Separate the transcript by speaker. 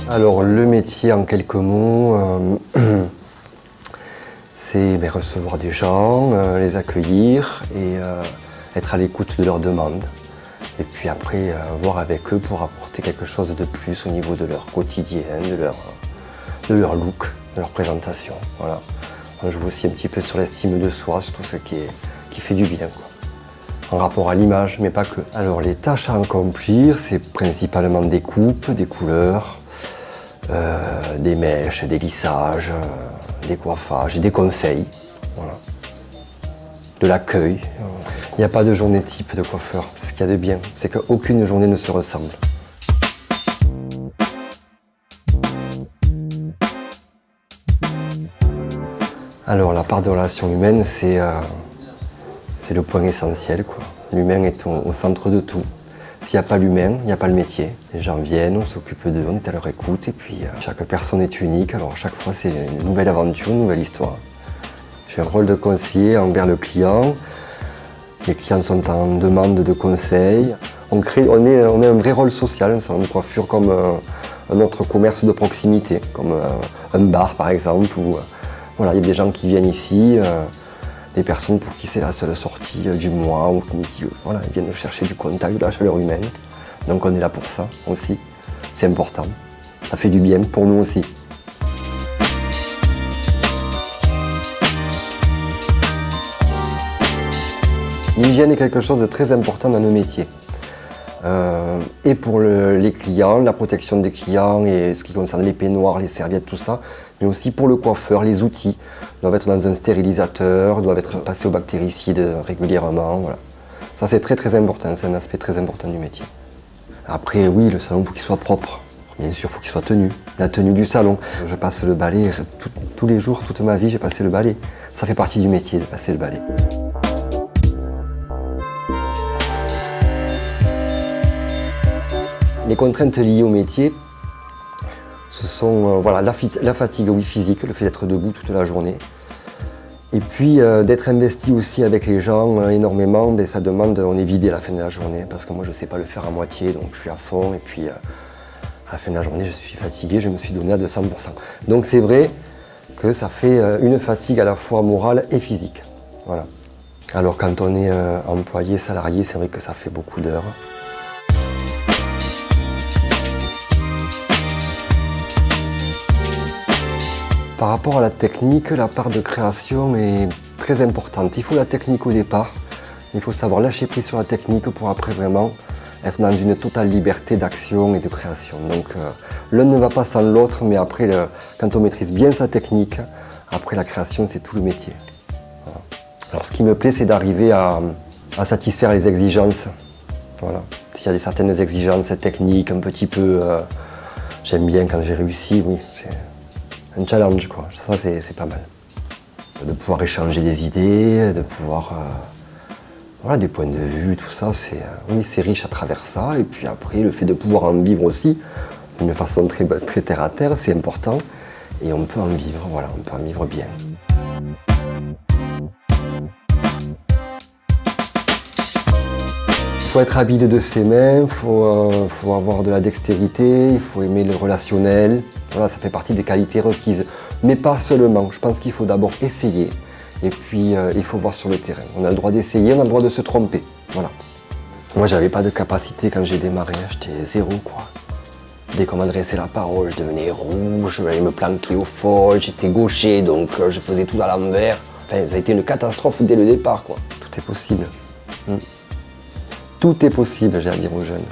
Speaker 1: Alors le métier en quelques mots, c'est recevoir des gens, les accueillir et être à l'écoute de leurs demandes. Et puis après, voir avec eux pour apporter quelque chose de plus au niveau de leur quotidien, de leur look, de leur présentation. Voilà. On joue aussi un petit peu sur l'estime de soi, sur tout ce qui fait du bien, quoi. En rapport à l'image, mais pas que. Alors les tâches à accomplir, c'est principalement des coupes, des couleurs, des mèches, des lissages, des coiffages, des conseils, voilà. De l'accueil. Il n'y a pas de journée type de coiffeur. C'est ce qu'il y a de bien, c'est qu'aucune journée ne se ressemble. Alors la part de relation humaine, c'est le point essentiel, quoi. L'humain est au centre de tout. S'il n'y a pas l'humain, il n'y a pas le métier. Les gens viennent, on s'occupe d'eux, on est à leur écoute et puis chaque personne est unique. Alors à chaque fois c'est une nouvelle aventure, une nouvelle histoire. J'ai un rôle de conseiller envers le client. Les clients sont en demande de conseils. On a un vrai rôle social, un salon de coiffure comme un autre commerce de proximité, comme un bar par exemple. Voilà, il y a des gens qui viennent ici, des personnes pour qui c'est la seule sortie du mois, ou qui voilà, ils viennent chercher du contact, de la chaleur humaine. Donc on est là pour ça aussi, c'est important. Ça fait du bien pour nous aussi. L'hygiène est quelque chose de très important dans le métier. Et pour les clients, la protection des clients et ce qui concerne les peignoirs, les serviettes, tout ça, mais aussi pour le coiffeur, les outils doivent être dans un stérilisateur, doivent être passés au bactéricide régulièrement. Voilà. Ça c'est très important, c'est un aspect très important du métier. Après oui, le salon, il faut qu'il soit propre. Bien sûr, il faut qu'il soit tenu. La tenue du salon. Je passe le balai tous les jours, toute ma vie, j'ai passé le balai. Ça fait partie du métier de passer le balai. Les contraintes liées au métier, ce sont voilà, la fatigue oui, physique, le fait d'être debout toute la journée. Et puis d'être investi aussi avec les gens énormément, ça demande, on est vidé à la fin de la journée, parce que moi je ne sais pas le faire à moitié, donc je suis à fond, et puis à la fin de la journée je suis fatigué, je me suis donné à 200%. Donc c'est vrai que ça fait une fatigue à la fois morale et physique. Voilà. Alors quand on est employé, salarié, c'est vrai que ça fait beaucoup d'heures. Par rapport à la technique, la part de création est très importante. Il faut la technique au départ, il faut savoir lâcher prise sur la technique pour après vraiment être dans une totale liberté d'action et de création. Donc l'un ne va pas sans l'autre, mais après, quand on maîtrise bien sa technique, après la création c'est tout le métier. Voilà. Alors ce qui me plaît, c'est d'arriver à satisfaire les exigences. Voilà. S'il y a certaines exigences techniques, un petit peu, j'aime bien quand j'ai réussi, oui. Un challenge, quoi. Ça c'est pas mal. De pouvoir échanger des idées, de pouvoir... voilà, des points de vue, tout ça, oui, c'est riche à travers ça. Et puis après, le fait de pouvoir en vivre aussi, d'une façon très terre à terre, c'est important. Et on peut en vivre, voilà, on peut en vivre bien. Il faut être habile de ses mains, il faut avoir de la dextérité, il faut aimer le relationnel. Voilà, ça fait partie des qualités requises, mais pas seulement. Je pense qu'il faut d'abord essayer, et puis il faut voir sur le terrain. On a le droit d'essayer, on a le droit de se tromper. Voilà. Moi, j'avais pas de capacité quand j'ai démarré, j'étais zéro, quoi. Dès qu'on m'adressait la parole, je devenais rouge, j'allais me planquer au fol, j'étais gaucher, donc je faisais tout à l'envers. Enfin, ça a été une catastrophe dès le départ, quoi. Tout est possible. Tout est possible, j'ai à dire aux jeunes.